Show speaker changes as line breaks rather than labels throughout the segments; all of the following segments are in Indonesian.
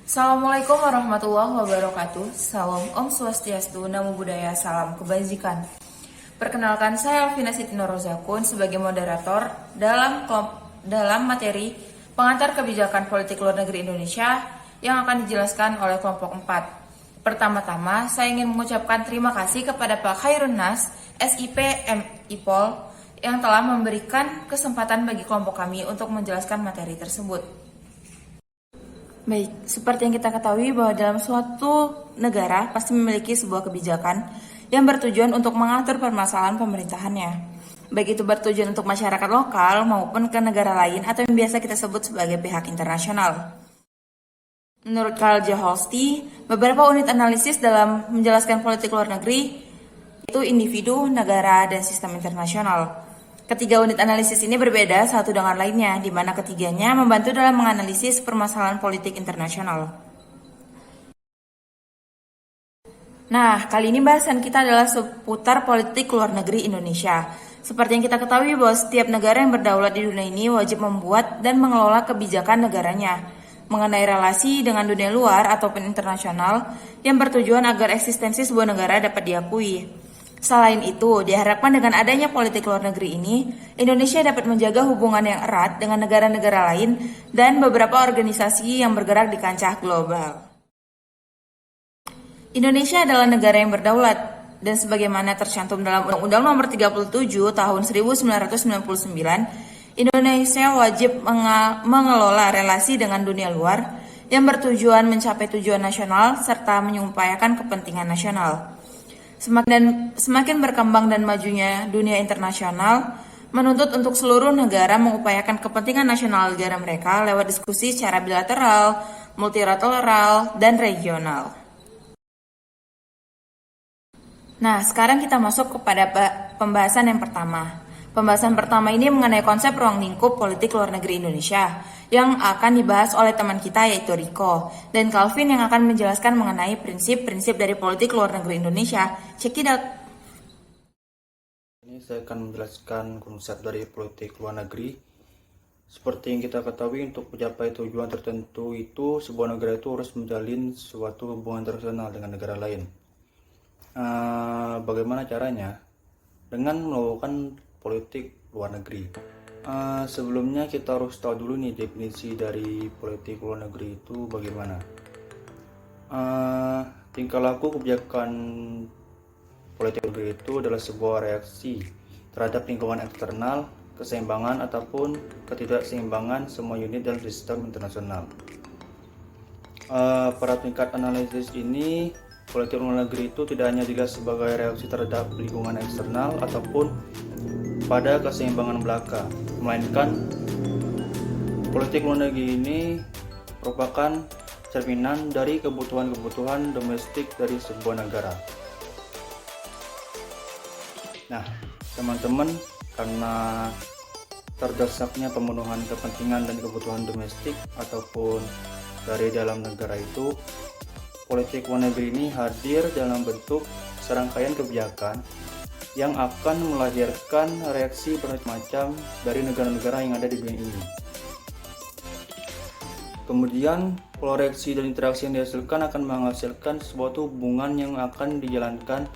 Assalamualaikum warahmatullahi wabarakatuh. Salam Om Swastiastu, Namo Buddhaya, Salam Kebajikan. Perkenalkan, saya Alvina Siti Norozakun sebagai moderator dalam materi pengantar kebijakan politik luar negeri Indonesia yang akan dijelaskan oleh kelompok 4. Pertama-tama, saya ingin mengucapkan terima kasih kepada Pak Khairun Nas, SIP MIPOL, yang telah memberikan kesempatan bagi kelompok kami untuk menjelaskan materi tersebut. Baik, seperti yang kita ketahui bahwa dalam suatu negara pasti memiliki sebuah kebijakan yang bertujuan untuk mengatur permasalahan pemerintahannya. Baik itu bertujuan untuk masyarakat lokal maupun ke negara lain atau yang biasa kita sebut sebagai pihak internasional. Menurut Karl Jaholsti, beberapa unit analisis dalam menjelaskan politik luar negeri yaitu individu, negara, dan sistem internasional. Ketiga unit analisis ini berbeda satu dengan lainnya, di mana ketiganya membantu dalam menganalisis permasalahan politik internasional. Nah, kali ini bahasan kita adalah seputar politik luar negeri Indonesia. Seperti yang kita ketahui bahwa setiap negara yang berdaulat di dunia ini wajib membuat dan mengelola kebijakan negaranya mengenai relasi dengan dunia luar ataupun internasional yang bertujuan agar eksistensi sebuah negara dapat diakui. Selain itu, diharapkan dengan adanya politik luar negeri ini, Indonesia dapat menjaga hubungan yang erat dengan negara-negara lain dan beberapa organisasi yang bergerak di kancah global. Indonesia adalah negara yang berdaulat dan sebagaimana tercantum dalam Undang-Undang Nomor 37 Tahun 1999, Indonesia wajib mengelola relasi dengan dunia luar yang bertujuan mencapai tujuan nasional serta mengupayakan kepentingan nasional. Semakin berkembang dan majunya dunia internasional menuntut untuk seluruh negara mengupayakan kepentingan nasional negara mereka lewat diskusi secara bilateral, multilateral, dan regional. Nah, sekarang kita masuk kepada pembahasan yang pertama. Pembahasan pertama ini mengenai konsep ruang lingkup politik luar negeri Indonesia yang akan dibahas oleh teman kita yaitu Riko dan Calvin yang akan menjelaskan mengenai prinsip-prinsip dari politik luar negeri Indonesia. Check it out.
Ini saya akan menjelaskan konsep dari politik luar negeri. Seperti yang kita ketahui, untuk mencapai tujuan tertentu itu sebuah negara itu harus menjalin suatu hubungan internasional dengan negara lain. Bagaimana caranya? Dengan melakukan politik luar negeri. Sebelumnya kita harus tahu dulu nih definisi dari politik luar negeri itu bagaimana. Tingkah laku kebijakan politik luar negeri itu adalah sebuah reaksi terhadap lingkungan eksternal, keseimbangan ataupun ketidakseimbangan semua unit dalam sistem internasional. Pada tingkat analisis ini, politik luar negeri itu tidak hanya dilihat sebagai reaksi terhadap lingkungan eksternal ataupun pada keseimbangan belaka, melainkan politik luar negeri ini merupakan cerminan dari kebutuhan-kebutuhan domestik dari sebuah negara. Nah, teman-teman, karena terdesaknya pemenuhan kepentingan dan kebutuhan domestik ataupun dari dalam negara itu, politik luar negeri ini hadir dalam bentuk serangkaian kebijakan yang akan melahirkan reaksi bermacam dari negara-negara yang ada di dunia ini. Kemudian, pola reaksi dan interaksi yang dihasilkan akan menghasilkan suatu hubungan yang akan dijalankan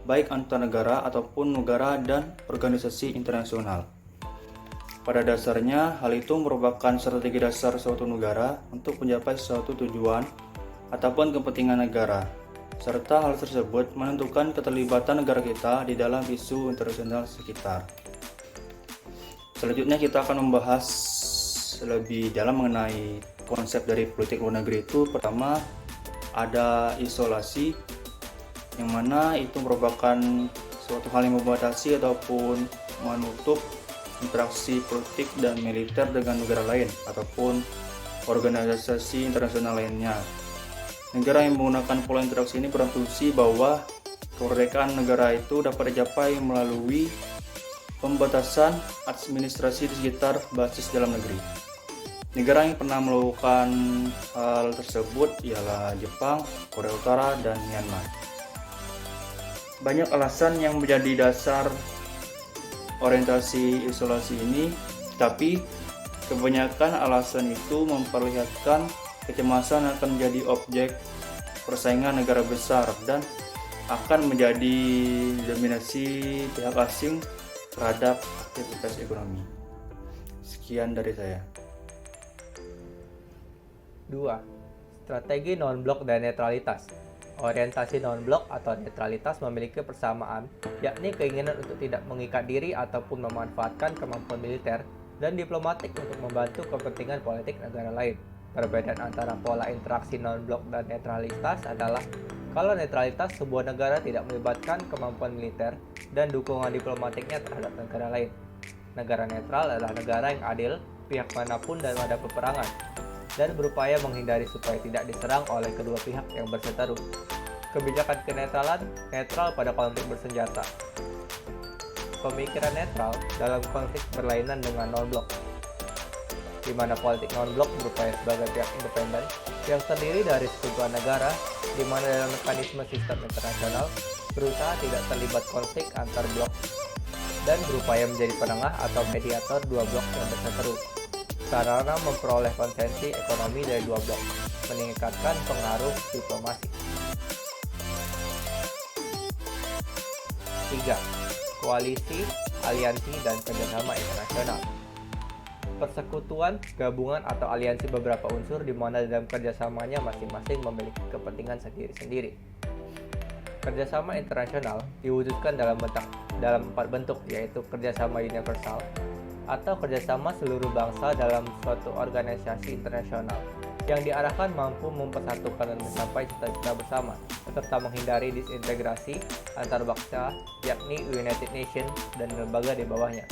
baik antar negara ataupun negara dan organisasi internasional. Pada dasarnya, hal itu merupakan strategi dasar suatu negara untuk mencapai suatu tujuan ataupun kepentingan negara, serta hal tersebut menentukan keterlibatan negara kita di dalam isu internasional sekitar. Selanjutnya kita akan membahas lebih dalam mengenai konsep dari politik luar negeri itu. Pertama, ada isolasi, yang mana itu merupakan suatu hal yang membatasi ataupun menutup interaksi politik dan militer dengan negara lain ataupun organisasi internasional lainnya. Negara yang menggunakan pola interaksi ini berasumsi bahwa kemerdekaan negara itu dapat dicapai melalui pembatasan administrasi di sekitar basis dalam negeri. Negara yang pernah melakukan hal tersebut ialah Jepang, Korea Utara, dan Myanmar. Banyak alasan yang menjadi dasar orientasi isolasi ini, tapi kebanyakan alasan itu memperlihatkan kecemasan akan menjadi objek persaingan negara besar dan akan menjadi dominasi pihak asing terhadap aktivitas ekonomi. Sekian dari saya.
2. Strategi non-blok dan netralitas. Orientasi non-blok atau netralitas memiliki persamaan, yakni keinginan untuk tidak mengikat diri ataupun memanfaatkan kemampuan militer dan diplomatik untuk membantu kepentingan politik negara lain. Perbedaan antara pola interaksi non-blok dan netralitas adalah kalau netralitas, sebuah negara tidak melibatkan kemampuan militer dan dukungan diplomatiknya terhadap negara lain. Negara netral adalah negara yang adil, pihak manapun dan ada peperangan, dan berupaya menghindari supaya tidak diserang oleh kedua pihak yang berseteru. Kebijakan kenetralan netral pada konflik bersenjata. Pemikiran netral dalam konflik berlainan dengan non-blok, di mana politik non-blok berupaya sebagai pihak independen yang terdiri dari sekutuan negara, di mana dalam mekanisme sistem internasional berusaha tidak terlibat konflik antar blok dan berupaya menjadi penengah atau mediator dua blok yang berseteru, sarana memperoleh konsensi ekonomi dari dua blok, meningkatkan pengaruh diplomasi. 3. Koalisi, aliansi, dan kerjasama internasional. Persekutuan, gabungan, atau aliansi beberapa unsur di mana dalam kerjasamanya masing-masing memiliki kepentingan sendiri-sendiri. Kerjasama internasional diwujudkan dalam 4 bentuk, yaitu kerjasama universal atau kerjasama seluruh bangsa dalam suatu organisasi internasional yang diarahkan mampu mempersatukan dan mencapai cita-cita bersama, serta menghindari disintegrasi antar bangsa, yakni United Nations dan lembaga di bawahnya.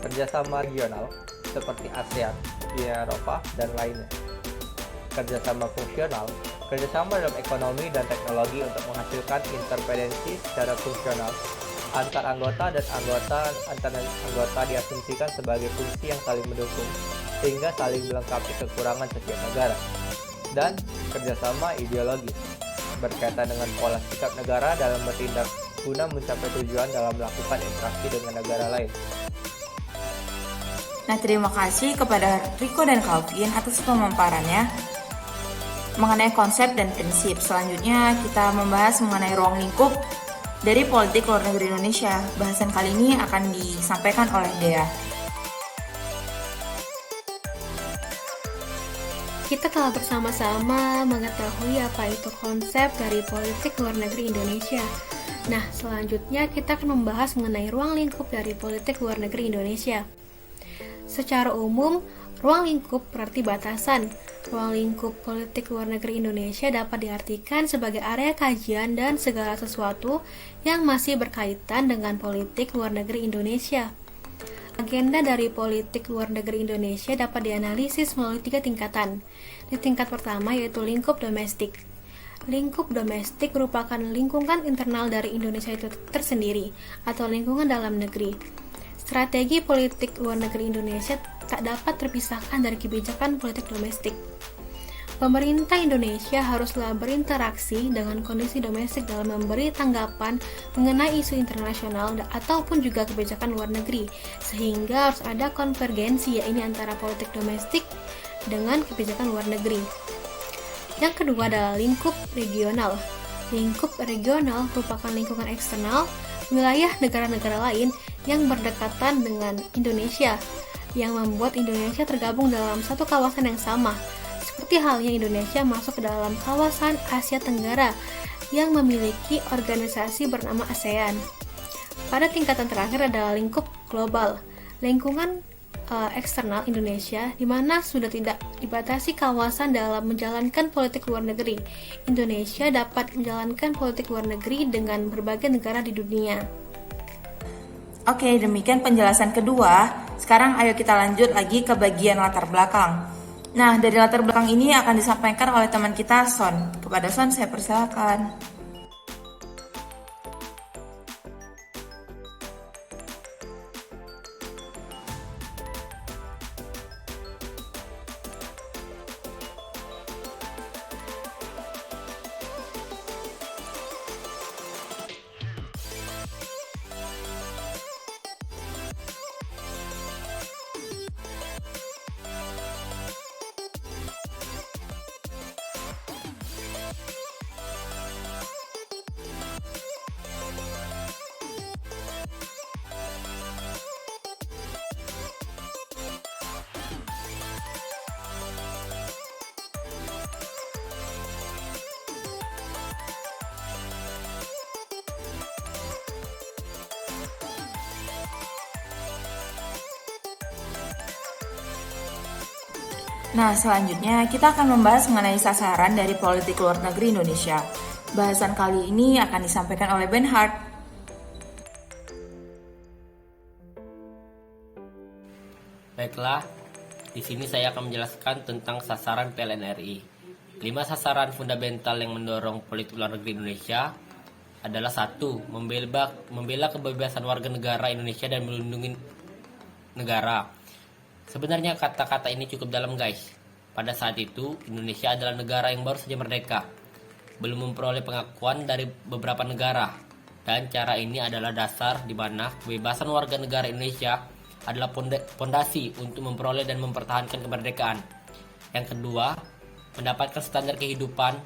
Kerjasama regional seperti ASEAN, Uni Eropa, dan lainnya. Kerjasama fungsional, kerjasama dalam ekonomi dan teknologi untuk menghasilkan interdependensi secara fungsional antar anggota dan antar anggota diasumsikan sebagai fungsi yang saling mendukung sehingga saling melengkapi kekurangan setiap negara. Dan kerjasama ideologi berkaitan dengan pola sikap negara dalam bertindak guna mencapai tujuan dalam melakukan interaksi dengan negara lain.
Nah, terima kasih kepada Riko dan Calvin atas pemaparannya mengenai konsep dan prinsip. Selanjutnya kita membahas mengenai ruang lingkup dari politik luar negeri Indonesia. Bahasan kali ini akan disampaikan oleh Dea.
Kita telah bersama-sama mengetahui apa itu konsep dari politik luar negeri Indonesia. Nah, selanjutnya kita akan membahas mengenai ruang lingkup dari politik luar negeri Indonesia. Secara umum, ruang lingkup berarti batasan. Ruang lingkup politik luar negeri Indonesia dapat diartikan sebagai area kajian dan segala sesuatu yang masih berkaitan dengan politik luar negeri Indonesia. Agenda dari politik luar negeri Indonesia dapat dianalisis melalui 3 tingkatan. Di tingkat pertama yaitu lingkup domestik. Lingkup domestik merupakan lingkungan internal dari Indonesia itu tersendiri atau lingkungan dalam negeri. Strategi politik luar negeri Indonesia tak dapat terpisahkan dari kebijakan politik domestik. Pemerintah Indonesia haruslah berinteraksi dengan kondisi domestik dalam memberi tanggapan mengenai isu internasional ataupun juga kebijakan luar negeri, sehingga harus ada konvergensi yaitu antara politik domestik dengan kebijakan luar negeri. Yang kedua adalah lingkup regional. Lingkup regional merupakan lingkungan eksternal wilayah negara-negara lain yang berdekatan dengan Indonesia, yang membuat Indonesia tergabung dalam satu kawasan yang sama, seperti halnya Indonesia masuk ke dalam kawasan Asia Tenggara yang memiliki organisasi bernama ASEAN. Pada tingkatan terakhir adalah lingkup global, lingkungan eksternal Indonesia, di mana sudah tidak dibatasi kawasan dalam menjalankan politik luar negeri. Indonesia dapat menjalankan politik luar negeri dengan berbagai negara di dunia.
Oke, demikian penjelasan kedua. Sekarang ayo kita lanjut lagi ke bagian latar belakang. Nah, dari latar belakang ini akan disampaikan oleh teman kita, Son. Kepada Son, saya persilakan. Nah, selanjutnya kita akan membahas mengenai sasaran dari politik luar negeri Indonesia. Bahasan kali ini akan disampaikan oleh Ben Hart.
Baiklah, di sini saya akan menjelaskan tentang sasaran PLN RI. 5 sasaran fundamental yang mendorong politik luar negeri Indonesia adalah: 1. Membela kebebasan warga negara Indonesia dan melindungi negara. Sebenarnya kata-kata ini cukup dalam, guys. Pada saat itu, Indonesia adalah negara yang baru saja merdeka, belum memperoleh pengakuan dari beberapa negara, dan cara ini adalah dasar di mana kebebasan warga negara Indonesia adalah pondasi untuk memperoleh dan mempertahankan kemerdekaan. Yang kedua, mendapatkan standar kehidupan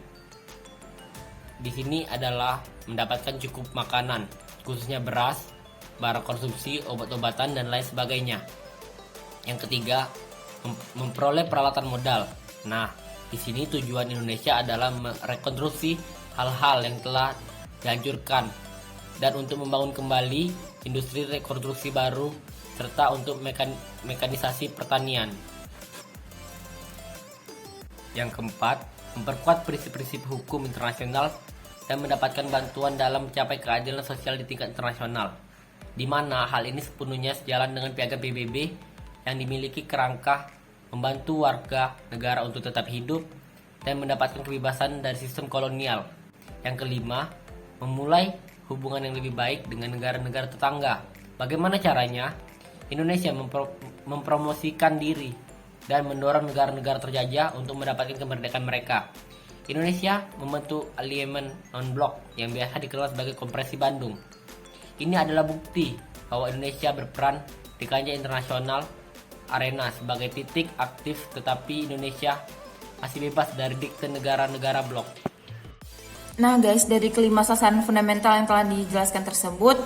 di sini adalah mendapatkan cukup makanan, khususnya beras, barang konsumsi, obat-obatan, dan lain sebagainya. Yang ketiga, memperoleh peralatan modal. Nah, di sini tujuan Indonesia adalah merekonstruksi hal-hal yang telah dihancurkan dan untuk membangun kembali industri rekonstruksi baru serta untuk mekanisasi pertanian. Yang keempat, memperkuat prinsip-prinsip hukum internasional dan mendapatkan bantuan dalam mencapai keadilan sosial di tingkat internasional, di mana hal ini sepenuhnya sejalan dengan piagam PBB yang dimiliki kerangka membantu warga negara untuk tetap hidup dan mendapatkan kebebasan dari sistem kolonial. Yang kelima, memulai hubungan yang lebih baik dengan negara-negara tetangga. Bagaimana caranya? Indonesia mempromosikan diri dan mendorong negara-negara terjajah untuk mendapatkan kemerdekaan mereka. Indonesia membentuk alignment non-blok yang biasa dikenal sebagai Konferensi Bandung. Ini adalah bukti bahwa Indonesia berperan di kancah internasional arena sebagai titik aktif, tetapi Indonesia masih bebas dari dikte negara-negara blok.
Nah guys, dari kelima sasaran fundamental yang telah dijelaskan tersebut,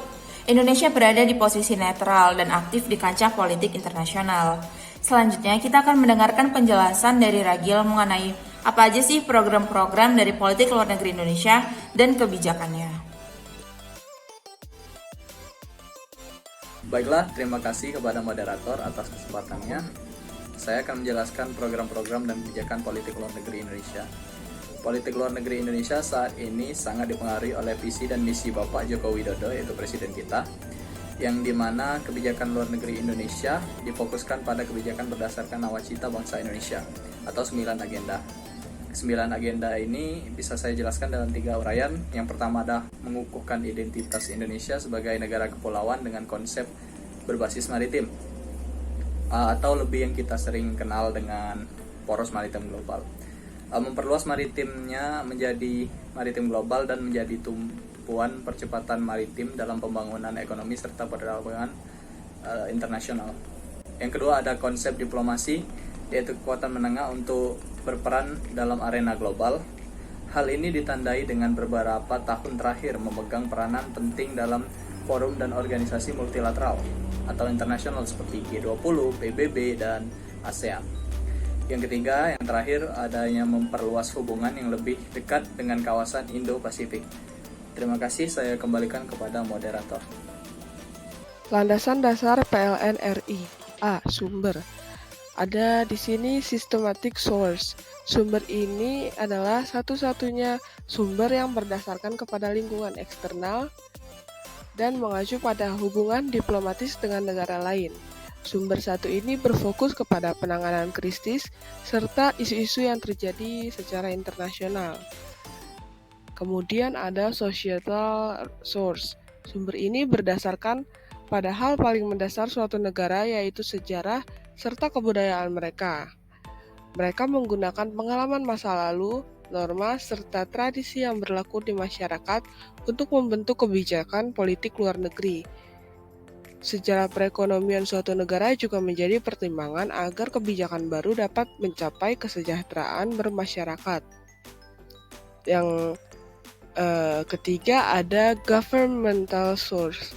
Indonesia berada di posisi netral dan aktif di kancah politik internasional. Selanjutnya kita akan mendengarkan penjelasan dari Ragil mengenai apa aja sih program-program dari politik luar negeri Indonesia dan kebijakannya.
Baiklah, terima kasih kepada moderator atas kesempatannya. Saya akan menjelaskan program-program dan kebijakan politik luar negeri Indonesia. Politik luar negeri Indonesia saat ini sangat dipengaruhi oleh visi dan misi Bapak Joko Widodo, yaitu Presiden kita, yang dimana kebijakan luar negeri Indonesia difokuskan pada kebijakan berdasarkan nawacita bangsa Indonesia atau 9 agenda. 9 agenda ini bisa saya jelaskan dalam 3 uraian. Yang pertama adalah mengukuhkan identitas Indonesia sebagai negara kepulauan dengan konsep berbasis maritim, atau lebih yang kita sering kenal dengan poros maritim global. Memperluas maritimnya menjadi maritim global dan menjadi tumpuan percepatan maritim dalam pembangunan ekonomi serta perdagangan internasional. Yang kedua ada konsep diplomasi, yaitu kekuatan menengah untuk berperan dalam arena global. Hal ini ditandai dengan beberapa tahun terakhir memegang peranan penting dalam forum dan organisasi multilateral atau internasional seperti G20, PBB, dan ASEAN. Yang ketiga, yang terakhir, adanya memperluas hubungan yang lebih dekat dengan kawasan Indo-Pasifik. Terima kasih, saya kembalikan kepada moderator.
Landasan dasar PLN RI. A. Sumber. Ada di sini systematic source. Sumber ini adalah satu-satunya sumber yang berdasarkan kepada lingkungan eksternal dan mengacu pada hubungan diplomatis dengan negara lain. Sumber satu ini berfokus kepada penanganan krisis serta isu-isu yang terjadi secara internasional. Kemudian ada societal source. Sumber ini berdasarkan pada hal paling mendasar suatu negara, yaitu sejarah serta kebudayaan mereka. Mereka menggunakan pengalaman masa lalu, norma, serta tradisi yang berlaku di masyarakat untuk membentuk kebijakan politik luar negeri. Sejarah perekonomian suatu negara juga menjadi pertimbangan agar kebijakan baru dapat mencapai kesejahteraan bermasyarakat. Yang ketiga ada governmental source.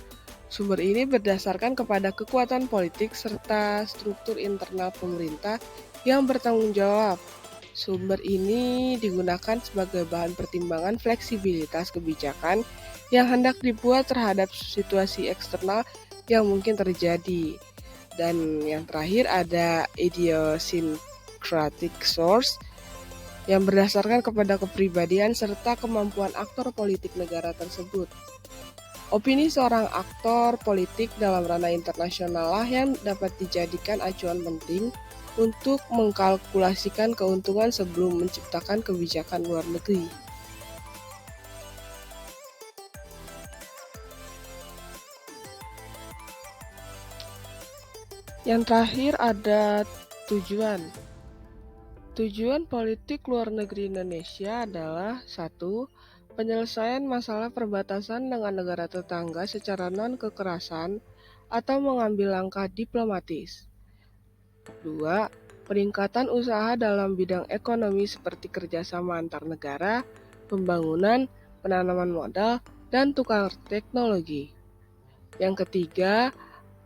Sumber ini berdasarkan kepada kekuatan politik serta struktur internal pemerintah yang bertanggung jawab. Sumber ini digunakan sebagai bahan pertimbangan fleksibilitas kebijakan yang hendak dibuat terhadap situasi eksternal yang mungkin terjadi. Dan yang terakhir ada democratic source yang berdasarkan kepada kepribadian serta kemampuan aktor politik negara tersebut. Opini seorang aktor politik dalam ranah internasional lah yang dapat dijadikan acuan penting untuk mengkalkulasikan keuntungan sebelum menciptakan kebijakan luar negeri. Yang terakhir ada tujuan. Tujuan politik luar negeri Indonesia adalah 1. Penyelesaian masalah perbatasan dengan negara tetangga secara non-kekerasan atau mengambil langkah diplomatis. 2. Peningkatan usaha dalam bidang ekonomi seperti kerjasama antar negara, pembangunan, penanaman modal, dan tukar teknologi. Yang ketiga,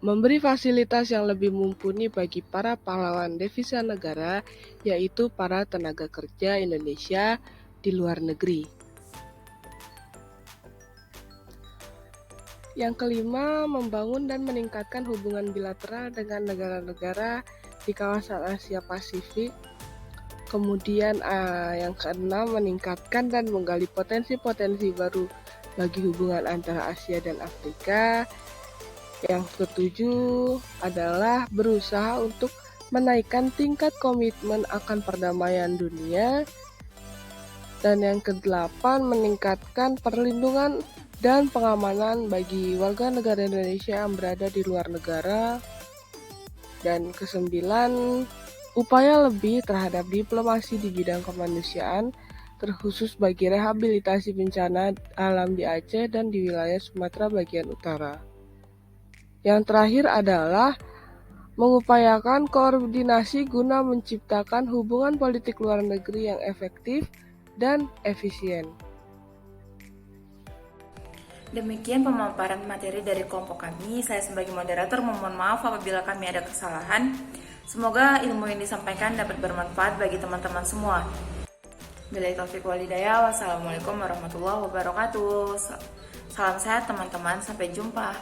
memberi fasilitas yang lebih mumpuni bagi para pahlawan devisa negara, yaitu para tenaga kerja Indonesia di luar negeri. Yang kelima, membangun dan meningkatkan hubungan bilateral dengan negara-negara di kawasan Asia Pasifik. Kemudian yang keenam, meningkatkan dan menggali potensi-potensi baru bagi hubungan antara Asia dan Afrika. Yang ketujuh adalah berusaha untuk menaikkan tingkat komitmen akan perdamaian dunia. Dan yang kedelapan, meningkatkan perlindungan dan pengamanan bagi warga negara Indonesia yang berada di luar negara. Dan kesembilan, upaya lebih terhadap diplomasi di bidang kemanusiaan, terkhusus bagi rehabilitasi bencana alam di Aceh dan di wilayah Sumatera bagian utara. Yang terakhir adalah mengupayakan koordinasi guna menciptakan hubungan politik luar negeri yang efektif dan efisien.
Demikian pemaparan materi dari kelompok kami. Saya sebagai moderator memohon maaf apabila kami ada kesalahan. Semoga ilmu yang disampaikan dapat bermanfaat bagi teman-teman semua. Billahi taufiq wal hidayah. Wassalamualaikum warahmatullahi wabarakatuh. Salam sehat teman-teman, sampai jumpa.